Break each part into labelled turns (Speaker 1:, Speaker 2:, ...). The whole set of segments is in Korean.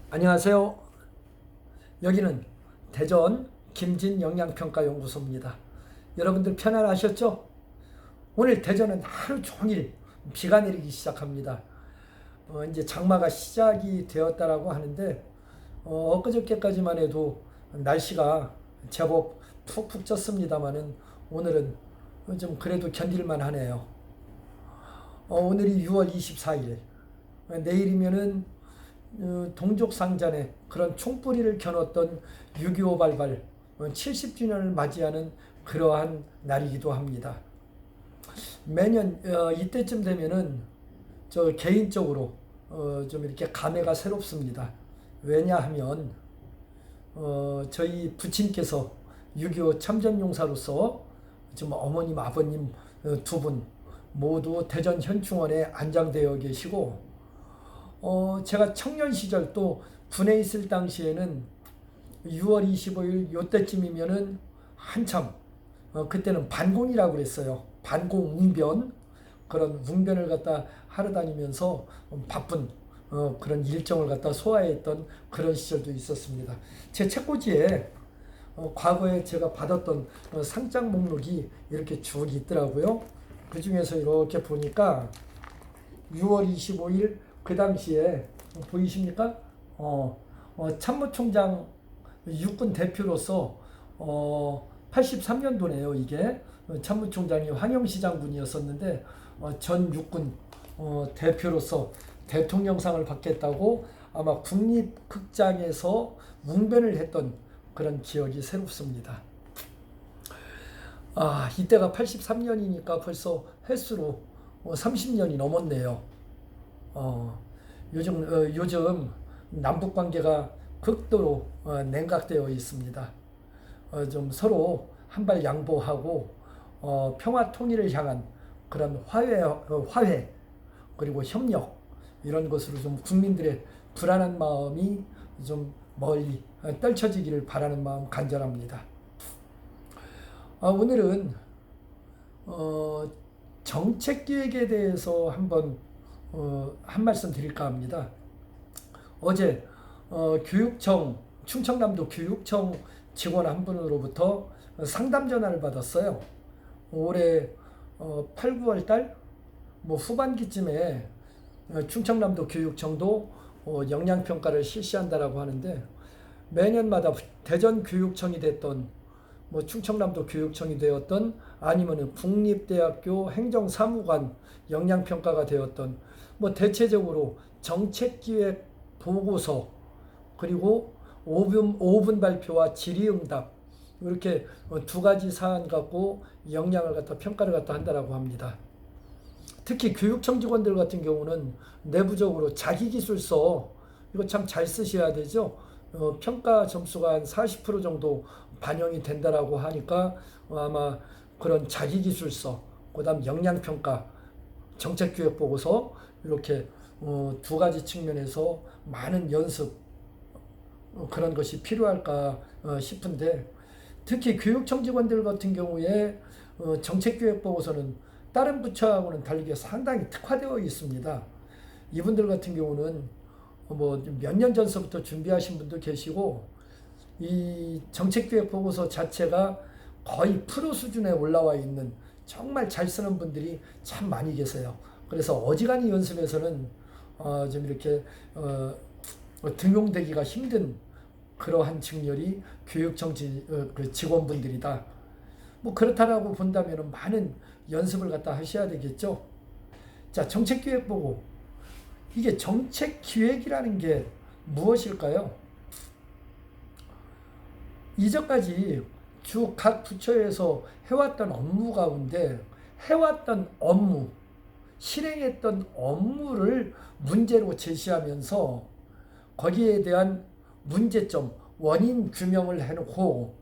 Speaker 1: 안녕하세요. 여기는 대전 김진 영양평가연구소입니다. 여러분들 편안하셨죠? 오늘 대전은 하루 종일 비가 내리기 시작합니다. 이제 장마가 시작이 되었다라고 하는데 엊그저께까지만 해도 날씨가 제법 푹푹 쪘습니다만은 오늘은 좀 그래도 견딜만 하네요. 오늘이 6월 24일. 내일이면은 동족상잔의 그런 총뿌리를 겨눴던 6.25 발발 70주년을 맞이하는 그러한 날이기도 합니다. 매년 이때쯤 되면은 저 개인적으로 좀 이렇게 감회가 새롭습니다. 왜냐하면 저희 부친께서 6.25 참전용사로서 지금 어머님 아버님 두 분 모두 대전 현충원에 안장되어 계시고 제가 청년 시절 또 군에 있을 당시에는 6월 25일 요때쯤이면은 한참 그때는 반공이라고 그랬어요. 반공 웅변, 그런 웅변을 갖다 하러 다니면서 바쁜 그런 일정을 갖다 소화했던 그런 시절도 있었습니다. 제 책꽂이에 과거에 제가 받았던 상장 목록이 이렇게 쭉 있더라고요. 그 중에서 이렇게 보니까 6월 25일 그 당시에 보이십니까? 참모총장 육군 대표로서 83년도네요. 이게 참모총장이 황영시 장군이었었는데 전 육군 대표로서 대통령상을 받겠다고 아마 국립극장에서 웅변을 했던 그런 기억이 새롭습니다. 이때가 83년이니까 벌써 횟수로 30년이 넘었네요. 요즘 남북 관계가 극도로 냉각되어 있습니다. 좀 서로 한발 양보하고 평화 통일을 향한 그런 화해 그리고 협력 이런 것으로 좀 국민들의 불안한 마음이 좀 멀리 떨쳐지기를 바라는 마음 간절합니다. 오늘은 정책 기획에 대해서 한번 한 말씀 드릴까 합니다. 어제 교육청 충청남도 교육청 직원 한 분으로부터 상담 전화를 받았어요. 올해 8, 9월 달 후반기쯤에 충청남도 교육청도 영양평가를 실시한다라고 하는데 매년마다 대전 교육청이 됐던 충청남도 교육청이 되었던 아니면 국립대학교 행정사무관 영양평가가 되었던 대체적으로 정책기획 보고서 그리고 5분 발표와 질의응답 이렇게 두 가지 사안 갖고 역량을 갖다 평가를 갖다 한다라고 합니다. 특히 교육청 직원들 같은 경우는 내부적으로 자기기술서 이거 참 잘 쓰셔야 되죠. 평가 점수가 한 40% 정도 반영이 된다라고 하니까 아마 그런 자기기술서, 그다음 역량평가, 정책기획보고서 이렇게 두 가지 측면에서 많은 연습 그런 것이 필요할까 싶은데 특히 교육청 직원들 같은 경우에 정책기획보고서는 다른 부처하고는 다르게 상당히 특화되어 있습니다. 이분들 같은 경우는 몇 년 전서부터 준비하신 분도 계시고 이 정책기획보고서 자체가 거의 프로 수준에 올라와 있는 정말 잘 쓰는 분들이 참 많이 계세요. 그래서 어지간히 연습에서는 좀 이렇게 등용되기가 힘든 그러한 직렬이 교육청 그 직원분들이다. 그렇다라고 본다면 많은 연습을 갖다 하셔야 되겠죠. 자, 정책기획보고. 이게 정책기획이라는 게 무엇일까요? 이전까지 쭉 각 부처에서 해왔던 업무 가운데 해왔던 업무, 실행했던 업무를 문제로 제시하면서 거기에 대한 문제점, 원인 규명을 해놓고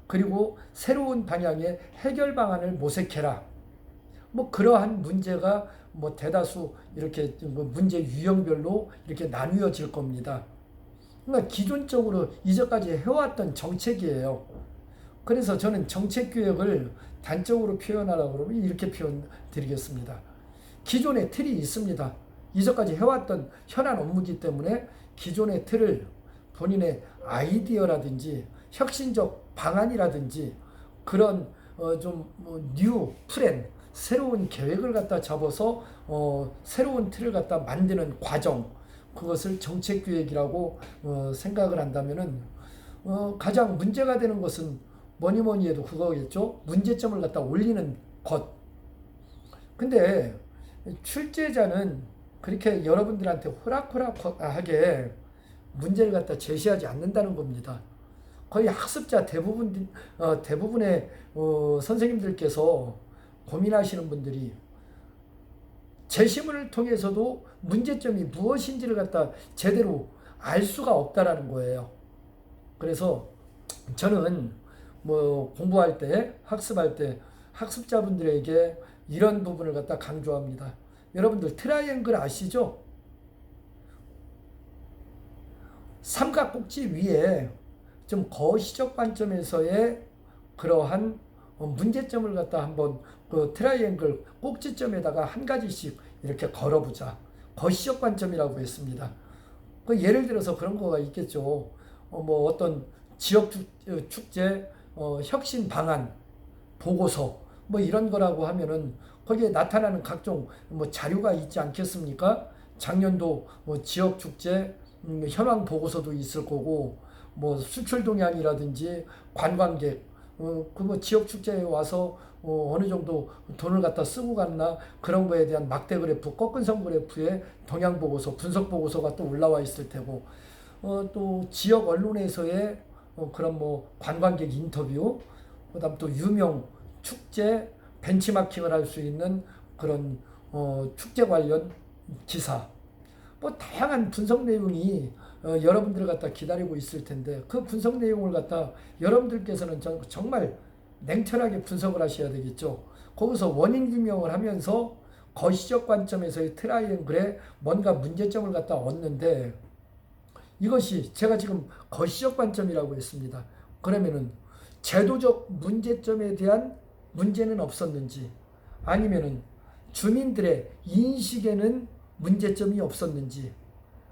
Speaker 1: 그리고 새로운 방향의 해결 방안을 모색해라. 그러한 문제가 대다수 이렇게 문제 유형별로 이렇게 나뉘어질 겁니다. 그러니까 기존적으로 이전까지 해왔던 정책이에요. 그래서 저는 정책기획을 단적으로 표현하라고 그러면 이렇게 표현 드리겠습니다. 기존의 틀이 있습니다. 이전까지 해왔던 현안 업무이기 때문에 기존의 틀을 본인의 아이디어라든지 혁신적 방안이라든지 그런 좀뉴 플랜 새로운 계획을 갖다 잡아서 새로운 틀을 갖다 만드는 과정, 그것을 정책기획이라고 생각을 한다면은 가장 문제가 되는 것은 뭐니 해도 그거겠죠. 문제점을 갖다 올리는 것. 근데 출제자는 그렇게 여러분들한테 호락호락하게 문제를 갖다 제시하지 않는다는 겁니다. 거의 학습자 대부분의 선생님들께서 고민하시는 분들이 제시문을 통해서도 문제점이 무엇인지를 갖다 제대로 알 수가 없다라는 거예요. 그래서 저는 공부할 때, 학습할 때 학습자분들에게 이런 부분을 갖다 강조합니다. 여러분들 트라이앵글 아시죠? 삼각꼭지 위에 좀 거시적 관점에서의 그러한 문제점을 갖다 한번 그 트라이앵글 꼭지점에다가 한 가지씩 이렇게 걸어보자. 거시적 관점이라고 했습니다. 그 예를 들어서 그런 거가 있겠죠. 어떤 지역 축제 혁신 방안 보고서 이런 거라고 하면은 거기에 나타나는 각종 자료가 있지 않겠습니까? 작년도 지역 축제 현황 보고서도 있을 거고 수출 동향이라든지 관광객 그 지역 축제에 와서 어느 정도 돈을 갖다 쓰고 갔나 그런 거에 대한 막대 그래프, 꺾은선 그래프에 동향 보고서, 분석 보고서가 또 올라와 있을 테고 또 지역 언론에서의 그런 관광객 인터뷰, 그다음 또 유명 축제 벤치마킹을 할 수 있는 그런 축제 관련 기사, 다양한 분석 내용이 여러분들을 갖다 기다리고 있을 텐데 그 분석 내용을 갖다 여러분들께서는 정말 냉철하게 분석을 하셔야 되겠죠. 거기서 원인 규명을 하면서 거시적 관점에서의 트라이앵글에 뭔가 문제점을 갖다 얻는데 이것이 제가 지금 거시적 관점이라고 했습니다. 그러면은 제도적 문제점에 대한 문제는 없었는지 아니면은 주민들의 인식에는 문제점이 없었는지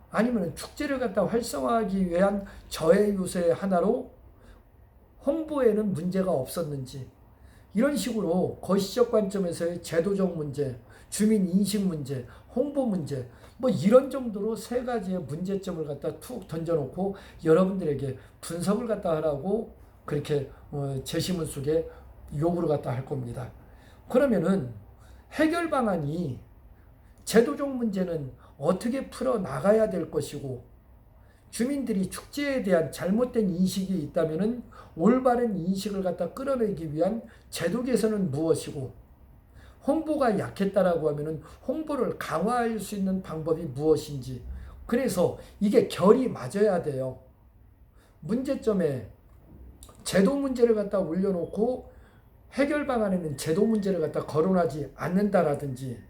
Speaker 1: 아니면 축제를 갖다 활성화하기 위한 저해 요소의 하나로 홍보에는 문제가 없었는지 이런 식으로 거시적 관점에서의 제도적 문제, 주민 인식 문제, 홍보 문제 이런 정도로 세 가지의 문제점을 갖다 툭 던져놓고 여러분들에게 분석을 갖다 하라고 그렇게 제시문 속에 요구를 갖다 할 겁니다. 그러면은 해결 방안이 제도적 문제는 어떻게 풀어 나가야 될 것이고 주민들이 축제에 대한 잘못된 인식이 있다면은 올바른 인식을 갖다 끌어내기 위한 제도 개선은 무엇이고 홍보가 약했다라고 하면은 홍보를 강화할 수 있는 방법이 무엇인지 그래서 이게 결이 맞아야 돼요. 문제점에 제도 문제를 갖다 올려놓고 해결 방안에는 제도 문제를 갖다 거론하지 않는다라든지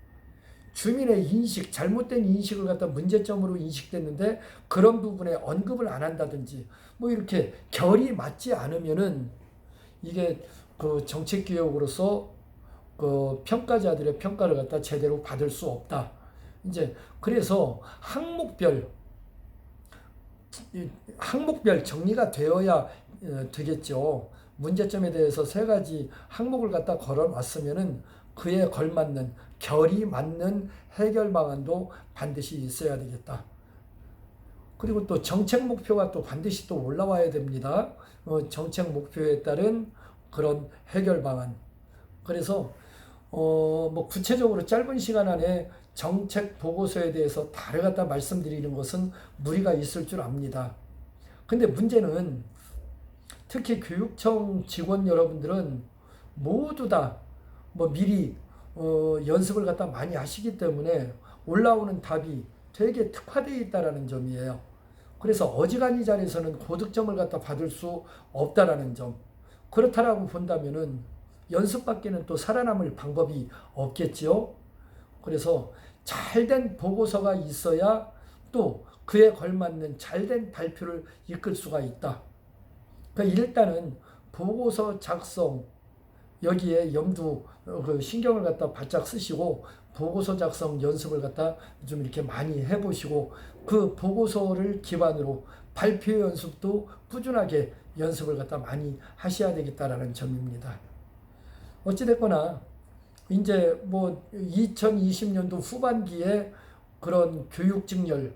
Speaker 1: 주민의 인식, 잘못된 인식을 갖다 문제점으로 인식됐는데 그런 부분에 언급을 안 한다든지 이렇게 결이 맞지 않으면은 이게 그 정책기획으로서 그 평가자들의 평가를 갖다 제대로 받을 수 없다. 이제 그래서 항목별 정리가 되어야 되겠죠. 문제점에 대해서 세 가지 항목을 갖다 걸어놨으면은 그에 걸맞는 결이 맞는 해결 방안도 반드시 있어야 되겠다. 그리고 또 정책 목표가 또 반드시 또 올라와야 됩니다. 정책 목표에 따른 그런 해결 방안. 그래서 구체적으로 짧은 시간 안에 정책 보고서에 대해서 다를 갖다 말씀드리는 것은 무리가 있을 줄 압니다. 근데 문제는 특히 교육청 직원 여러분들은 모두 다 미리 연습을 갖다 많이 하시기 때문에 올라오는 답이 되게 특화되어 있다라는 점이에요. 그래서 어지간히 잘해서는 고득점을 갖다 받을 수 없다라는 점. 그렇다라고 본다면은 연습밖에는 또 살아남을 방법이 없겠지요. 그래서 잘된 보고서가 있어야 또 그에 걸맞는 잘된 발표를 이끌 수가 있다. 그러니까 일단은 보고서 작성, 여기에 염두 그 신경을 갖다 바짝 쓰시고 보고서 작성 연습을 갖다 좀 이렇게 많이 해보시고 그 보고서를 기반으로 발표 연습도 꾸준하게 연습을 갖다 많이 하셔야 되겠다라는 점입니다. 어찌됐거나 이제 뭐 2020년도 후반기에 그런 교육 직렬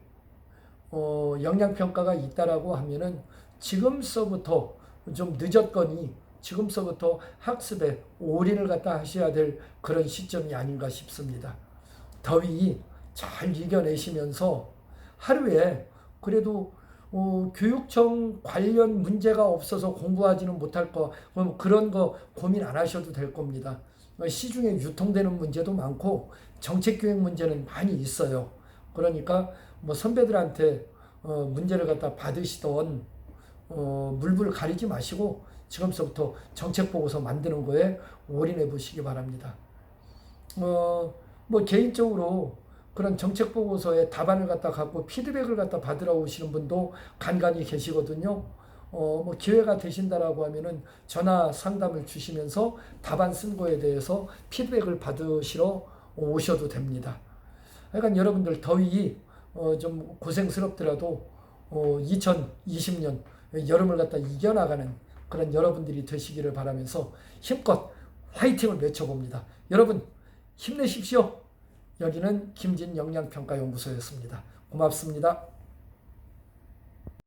Speaker 1: 영양평가가 있다라고 하면은 지금서부터 좀 늦었거니 지금서부터 학습에 올인을 갖다 하셔야 될 그런 시점이 아닌가 싶습니다. 더위 잘 이겨내시면서 하루에 그래도 교육청 관련 문제가 없어서 공부하지는 못할 거 그럼 그런 거 고민 안 하셔도 될 겁니다. 시중에 유통되는 문제도 많고 정책교육 문제는 많이 있어요. 그러니까 뭐 선배들한테 문제를 갖다 받으시던 물불 가리지 마시고 지금부터 정책 보고서 만드는 거에 올인해 보시기 바랍니다. 뭐 개인적으로 그런 정책 보고서에 답안을 갖다 갖고 피드백을 갖다 받으러 오시는 분도 간간히 계시거든요. 뭐 기회가 되신다라고 하면은 전화 상담을 주시면서 답안 쓴 거에 대해서 피드백을 받으시러 오셔도 됩니다. 그러니까 여러분들 더위 좀 고생스럽더라도 2020년 여름을 갖다 이겨나가는 그런 여러분들이 되시기를 바라면서 힘껏 화이팅을 외쳐봅니다. 여러분 힘내십시오. 여기는 김진 영양평가연구소였습니다. 고맙습니다.